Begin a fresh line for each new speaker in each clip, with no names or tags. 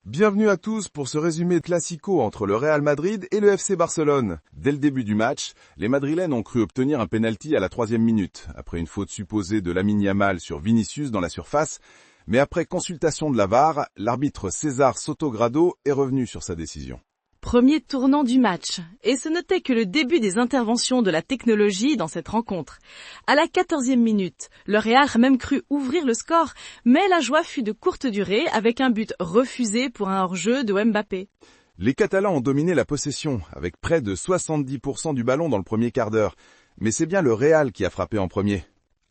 Bienvenue à tous pour ce résumé classico entre le Real Madrid et le FC Barcelone. Dès le début du match, les Madrilènes ont cru obtenir un penalty à la 3e minute, après une faute supposée de Lamine Yamal sur Vinicius dans la surface, mais après consultation de la VAR, l'arbitre César Sotogrado est revenu sur sa décision.
Premier tournant du match, et ce n'était que le début des interventions de la technologie dans cette rencontre. À la 14e minute, le Real a même cru ouvrir le score, mais la joie fut de courte durée avec un but refusé pour un hors-jeu de Mbappé.
Les Catalans ont dominé la possession, avec près de 70% du ballon dans le premier quart d'heure, mais c'est bien le Real qui a frappé en premier.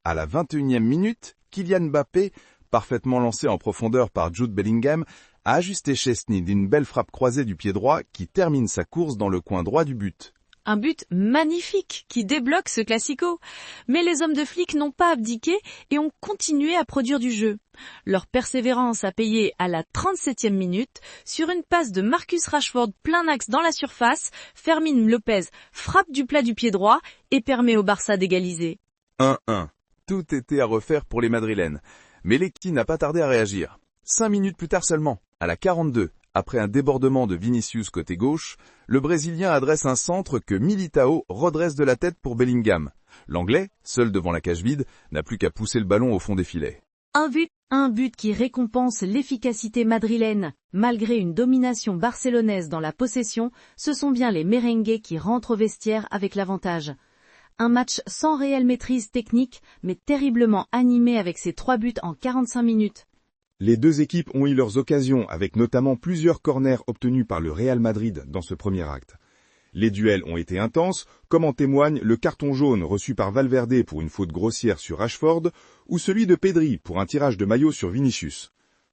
À la 21e minute, Kylian Mbappé, parfaitement lancé en profondeur par Jude Bellingham, a ajusté Chesney d'une belle frappe croisée du pied droit qui termine sa course dans le coin droit du but.
Un but magnifique qui débloque ce classico. Mais les hommes de flic n'ont pas abdiqué et ont continué à produire du jeu. Leur persévérance a payé à la 37e minute sur une passe de Marcus Rashford plein axe dans la surface. Fermín López frappe du plat du pied droit et permet au Barça d'égaliser.
1-1. Tout était à refaire pour les Madrilènes. Mais l'équipe n'a pas tardé à réagir. 5 minutes plus tard seulement, à la 42, après un débordement de Vinicius côté gauche, le Brésilien adresse un centre que Militao redresse de la tête pour Bellingham. L'Anglais, seul devant la cage vide, n'a plus qu'à pousser le ballon au fond des filets.
Un but qui récompense l'efficacité madrilène. Malgré une domination barcelonaise dans la possession, ce sont bien les merengues qui rentrent au vestiaire avec l'avantage. Un match sans réelle maîtrise technique, mais terriblement animé avec ses 3 buts en 45 minutes.
Les deux équipes ont eu leurs occasions, avec notamment plusieurs corners obtenus par le Real Madrid dans ce premier acte. Les duels ont été intenses, comme en témoigne le carton jaune reçu par Valverde pour une faute grossière sur Rashford, ou celui de Pedri pour un tirage de maillot sur Vinicius.